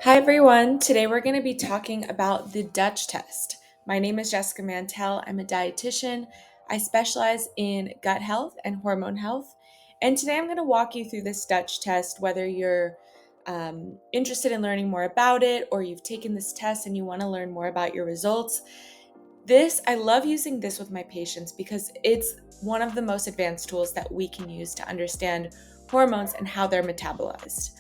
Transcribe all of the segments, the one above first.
Hi everyone, today we're going to be talking about the Dutch test. My name is Jessica Mantell. I'm a dietitian. I specialize in gut health and hormone health. And today I'm going to walk you through this Dutch test, whether you're interested in learning more about it or you've taken this test and you want to learn more about your results. I love using this with my patients because it's one of the most advanced tools that we can use to understand hormones and how they're metabolized.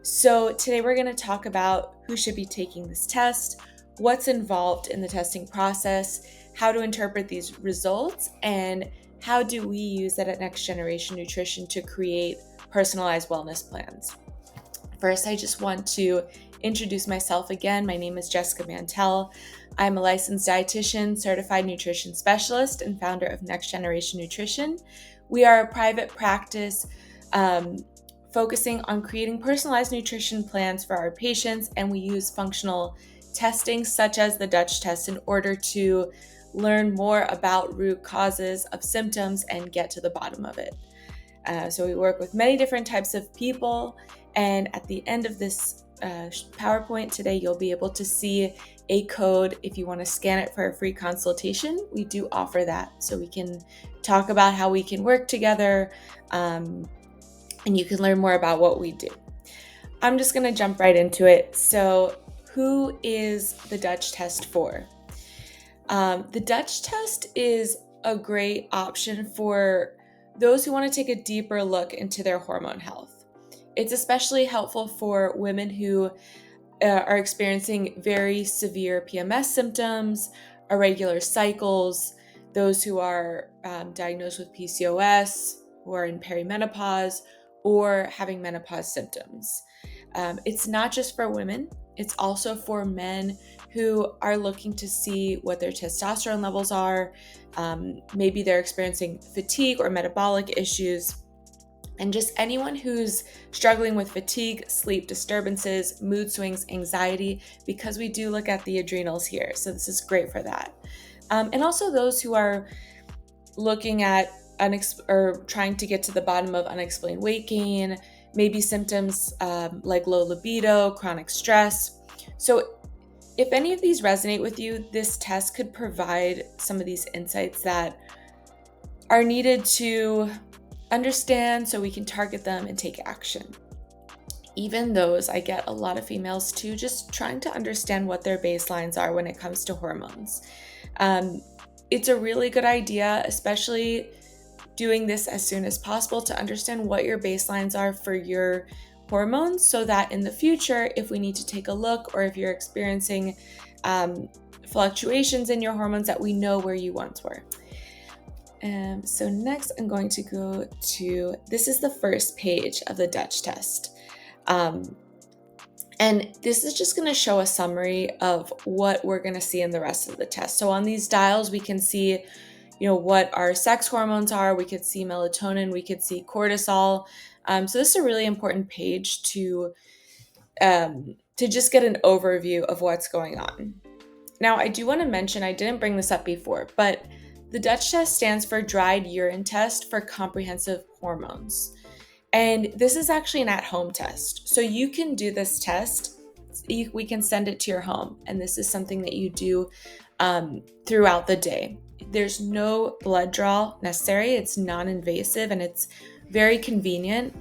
So today we're going to talk about who should be taking this test, what's involved in the testing process, how to interpret these results, and how do we use that at Next Generation Nutrition to create personalized wellness plans. First, I just want to introduce myself again. My name is Jessica Mantell. I'm a licensed dietitian, certified nutrition specialist, and founder of Next Generation Nutrition. We are a private practice focusing on creating personalized nutrition plans for our patients, and we use functional testing such as the Dutch test in order to learn more about root causes of symptoms and get to the bottom of it. So we work with many different types of people, and at the end of this PowerPoint today, you'll be able to see a code if you want to scan it for a free consultation. We do offer that, so we can talk about how we can work together, and you can learn more about what we do. I'm just going to jump right into it. So, who is the Dutch test for? The Dutch test is a great option for those who want to take a deeper look into their hormone health. It's especially helpful for women who are experiencing very severe PMS symptoms, irregular cycles, those who are diagnosed with PCOS, who are in perimenopause, or having menopause symptoms. It's not just for women, it's also for men who are looking to see what their testosterone levels are. Maybe they're experiencing fatigue or metabolic issues. And just anyone who's struggling with fatigue, sleep disturbances, mood swings, anxiety, because we do look at the adrenals here. So this is great for that. And also those who are looking at or trying to get to the bottom of unexplained weight gain, maybe symptoms like low libido, chronic stress. So if any of these resonate with you, this test could provide some of these insights that are needed to understand so we can target them and take action. Even those, I get a lot of females too, just trying to understand what their baselines are when it comes to hormones. It's a really good idea, especially doing this as soon as possible, to understand what your baselines are for your hormones so that in the future, if we need to take a look or if you're experiencing fluctuations in your hormones, that we know where you once were. So next I'm going to go to, this is the first page of the Dutch test. And this is just going to show a summary of what we're going to see in the rest of the test. So on these dials, we can see, what our sex hormones are. We could see melatonin, we could see cortisol. So this is a really important page to just get an overview of what's going on. Now, I do want to mention, I didn't bring this up before, but the Dutch test stands for Dried Urine Test for Comprehensive Hormones. And this is actually an at-home test. So you can do this test. We can send it to your home. And this is something that you do throughout the day. There's no blood draw necessary. It's non-invasive and it's very convenient.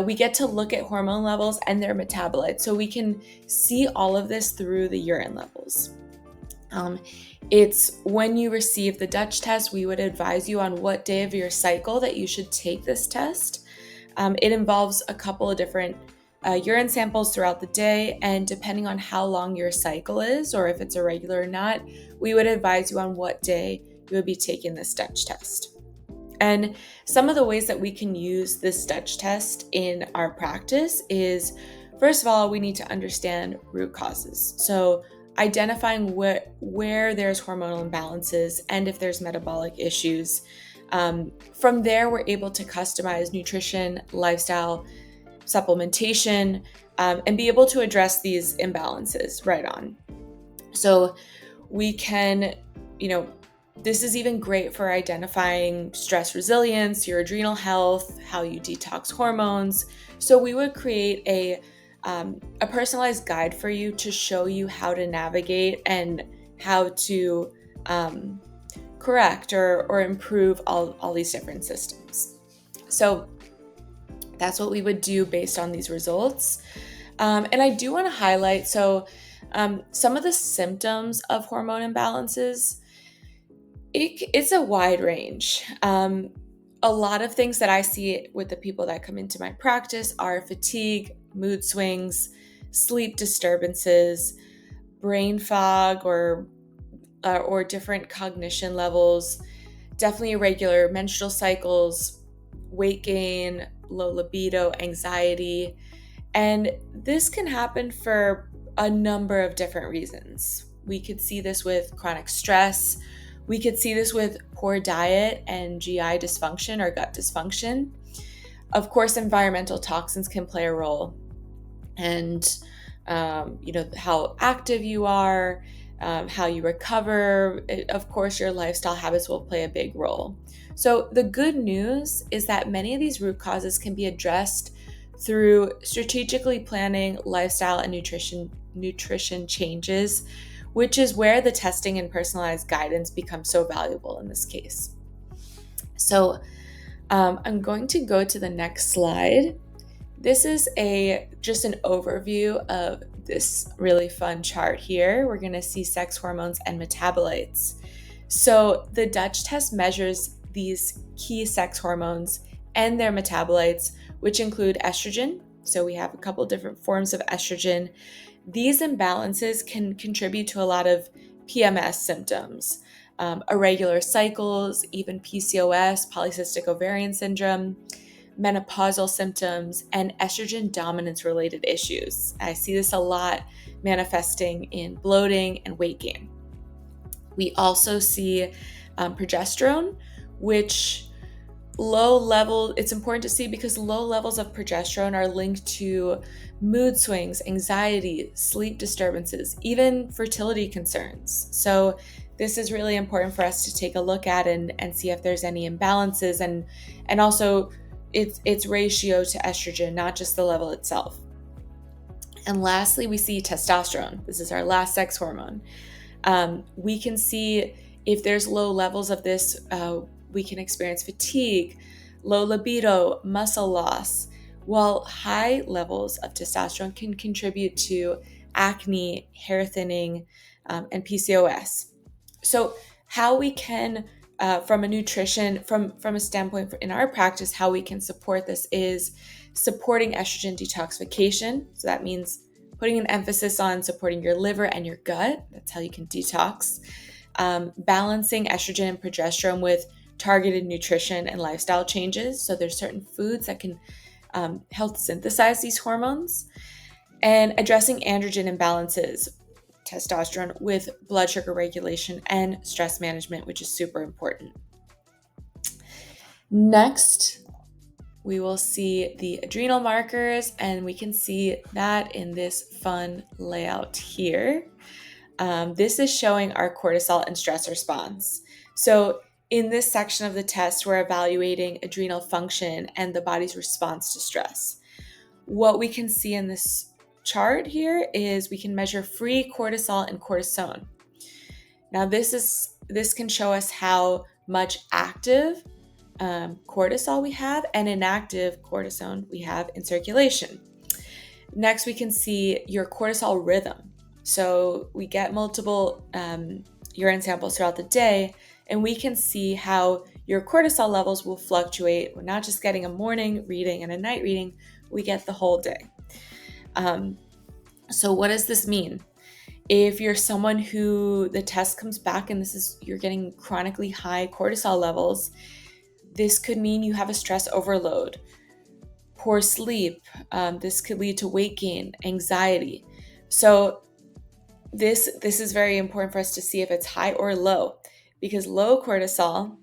We get to look at hormone levels and their metabolites. So we can see all of this through the urine levels. It's when you receive the Dutch test, we would advise you on what day of your cycle that you should take this test. It involves a couple of different urine samples throughout the day, and depending on how long your cycle is or if it's irregular or not, we would advise you on what day you would be taking this Dutch test. And some of the ways that we can use this Dutch test in our practice is, first of all, we need to understand root causes. So identifying where there's hormonal imbalances and if there's metabolic issues. From there, we're able to customize nutrition, lifestyle, supplementation, and be able to address these imbalances right on. So we can, this is even great for identifying stress resilience, your adrenal health, how you detox hormones. So we would create a a personalized guide for you to show you how to navigate and how to correct or improve all these different systems. So that's what we would do based on these results. And I do want to highlight, some of the symptoms of hormone imbalances, it's a wide range. A lot of things that I see with the people that come into my practice are fatigue, mood swings, sleep disturbances, brain fog, or different cognition levels, definitely irregular menstrual cycles, weight gain, low libido, anxiety. And this can happen for a number of different reasons. We could see this with chronic stress. We could see this with poor diet and GI dysfunction or gut dysfunction. Of course, environmental toxins can play a role. And, how active you are, how you recover. Of course, your lifestyle habits will play a big role. So the good news is that many of these root causes can be addressed through strategically planning lifestyle and nutrition changes, which is where the testing and personalized guidance becomes so valuable in this case. So I'm going to go to the next slide. This is just an overview of this really fun chart here. We're going to see sex hormones and metabolites. So the Dutch test measures these key sex hormones and their metabolites, which include estrogen. So we have a couple different forms of estrogen. These imbalances can contribute to a lot of PMS symptoms, irregular cycles, even PCOS, polycystic ovarian syndrome, menopausal symptoms, and estrogen dominance related issues. I see this a lot manifesting in bloating and weight gain. We also see progesterone, which it's important to see because low levels of progesterone are linked to mood swings, anxiety, sleep disturbances, even fertility concerns. So this is really important for us to take a look at and see if there's any imbalances and also its ratio to estrogen, not just the level itself. And lastly, we see testosterone. This is our last sex hormone. We can see if there's low levels of this, we can experience fatigue, low libido, muscle loss, while high levels of testosterone can contribute to acne, hair thinning, and PCOS. So how we can, from a standpoint in our practice, how we can support this is supporting estrogen detoxification. So that means putting an emphasis on supporting your liver and your gut. That's how you can detox. Balancing estrogen and progesterone with targeted nutrition and lifestyle changes. So there's certain foods that can help synthesize these hormones, and addressing androgen imbalances, testosterone, with blood sugar regulation and stress management, which is super important. Next, we will see the adrenal markers, and we can see that in this fun layout here. This is showing our cortisol and stress response. So in this section of the test, we're evaluating adrenal function and the body's response to stress. What we can see in this chart here is we can measure free cortisol and cortisone. Now this can show us how much active cortisol we have and inactive cortisone we have in circulation. Next, we can see your cortisol rhythm. So we get multiple urine samples throughout the day, and we can see how your cortisol levels will fluctuate. We're not just getting a morning reading and a night reading, we get the whole day. So what does this mean? If you're someone who the test comes back and you're getting chronically high cortisol levels, this could mean you have a stress overload, poor sleep. This could lead to weight gain, anxiety. So this is very important for us to see if it's high or low, because low cortisol,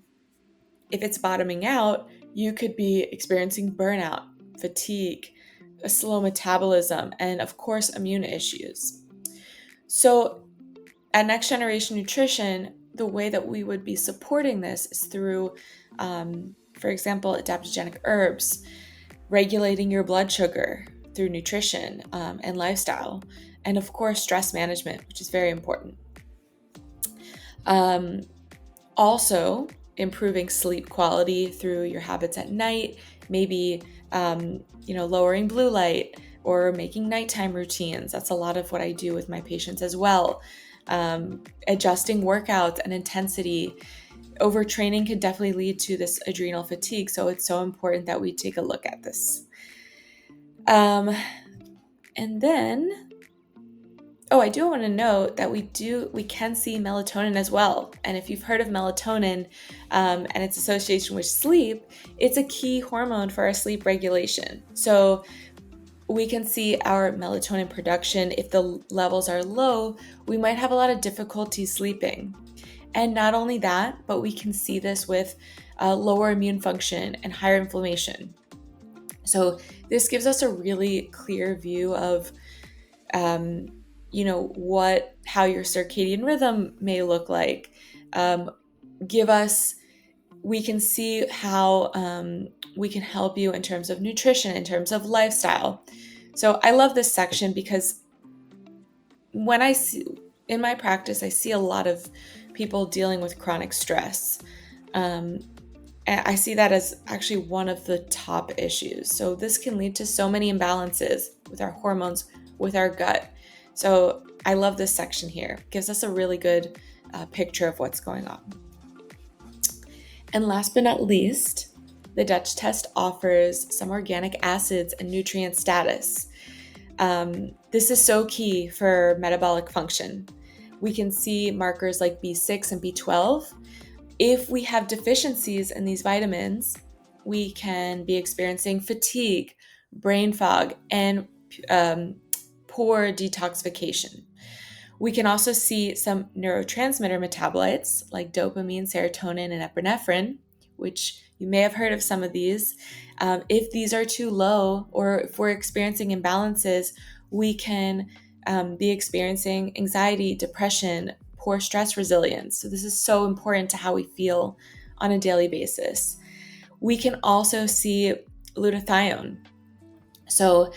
if it's bottoming out, you could be experiencing burnout, fatigue, a slow metabolism, and of course, immune issues. So at Next Generation Nutrition, the way that we would be supporting this is through, for example, adaptogenic herbs, regulating your blood sugar, through nutrition and lifestyle, and of course, stress management, which is very important. Also, improving sleep quality through your habits at night, maybe lowering blue light or making nighttime routines. That's a lot of what I do with my patients as well. Adjusting workouts and intensity. Overtraining could definitely lead to this adrenal fatigue, so it's so important that we take a look at this. And then, I do want to note that we can see melatonin as well. And if you've heard of melatonin and its association with sleep, it's a key hormone for our sleep regulation. So we can see our melatonin production. If the levels are low, we might have a lot of difficulty sleeping. And not only that, but we can see this with lower immune function and higher inflammation. So this gives us a really clear view of how your circadian rhythm may look like. We can see how we can help you in terms of nutrition, in terms of lifestyle. So I love this section because when in my practice, I see a lot of people dealing with chronic stress. And I see that as actually one of the top issues. So this can lead to so many imbalances with our hormones, with our gut. So I love this section here. It gives us a really good picture of what's going on. And last but not least, the Dutch test offers some organic acids and nutrient status. This is so key for metabolic function. We can see markers like B6 and B12. If we have deficiencies in these vitamins, we can be experiencing fatigue, brain fog, and poor detoxification. We can also see some neurotransmitter metabolites like dopamine, serotonin, and epinephrine, which you may have heard of some of these. If these are too low or if we're experiencing imbalances, we can be experiencing anxiety, depression, poor stress resilience. So this is so important to how we feel on a daily basis. We can also see glutathione. So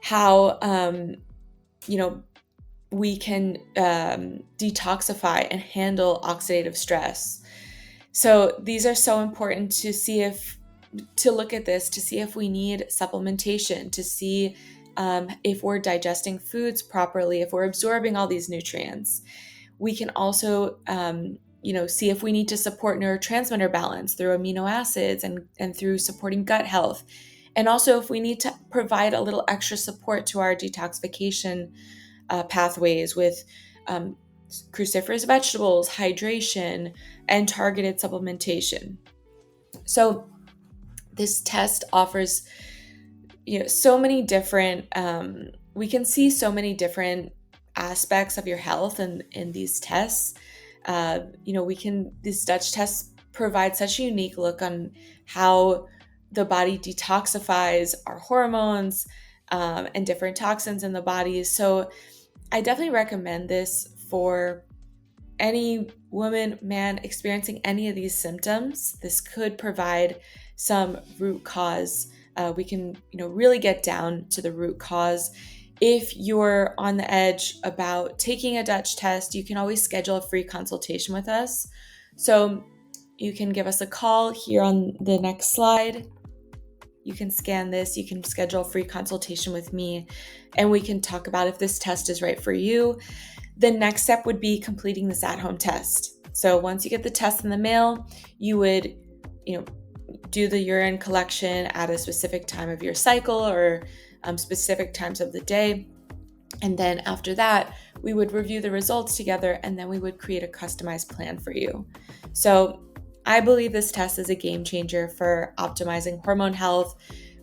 how we can detoxify and handle oxidative stress. So these are so important to look at this, to see if we need supplementation, to see if we're digesting foods properly, if we're absorbing all these nutrients. We can also see if we need to support neurotransmitter balance through amino acids and through supporting gut health. And also if we need to provide a little extra support to our detoxification pathways with cruciferous vegetables, hydration, and targeted supplementation. So this test offers so many different, we can see so many different aspects of your health in these tests. These Dutch tests provide such a unique look on how the body detoxifies our hormones and different toxins in the body. So I definitely recommend this for any woman, man experiencing any of these symptoms. This could provide some root cause. We can, really get down to the root cause. If you're on the edge about taking a Dutch test, you can always schedule a free consultation with us. So you can give us a call here on the next slide. You can scan this, you can schedule a free consultation with me, and we can talk about if this test is right for you. The next step would be completing this at-home test. So once you get the test in the mail, you would, do the urine collection at a specific time of your cycle or specific times of the day. And then after that, we would review the results together, and then we would create a customized plan for you. So I believe this test is a game changer for optimizing hormone health,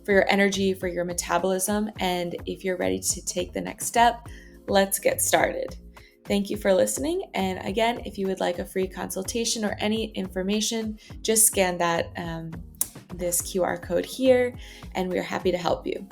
for your energy, for your metabolism. And if you're ready to take the next step, let's get started. Thank you for listening. And again, if you would like a free consultation or any information, just scan this QR code here, and we're happy to help you.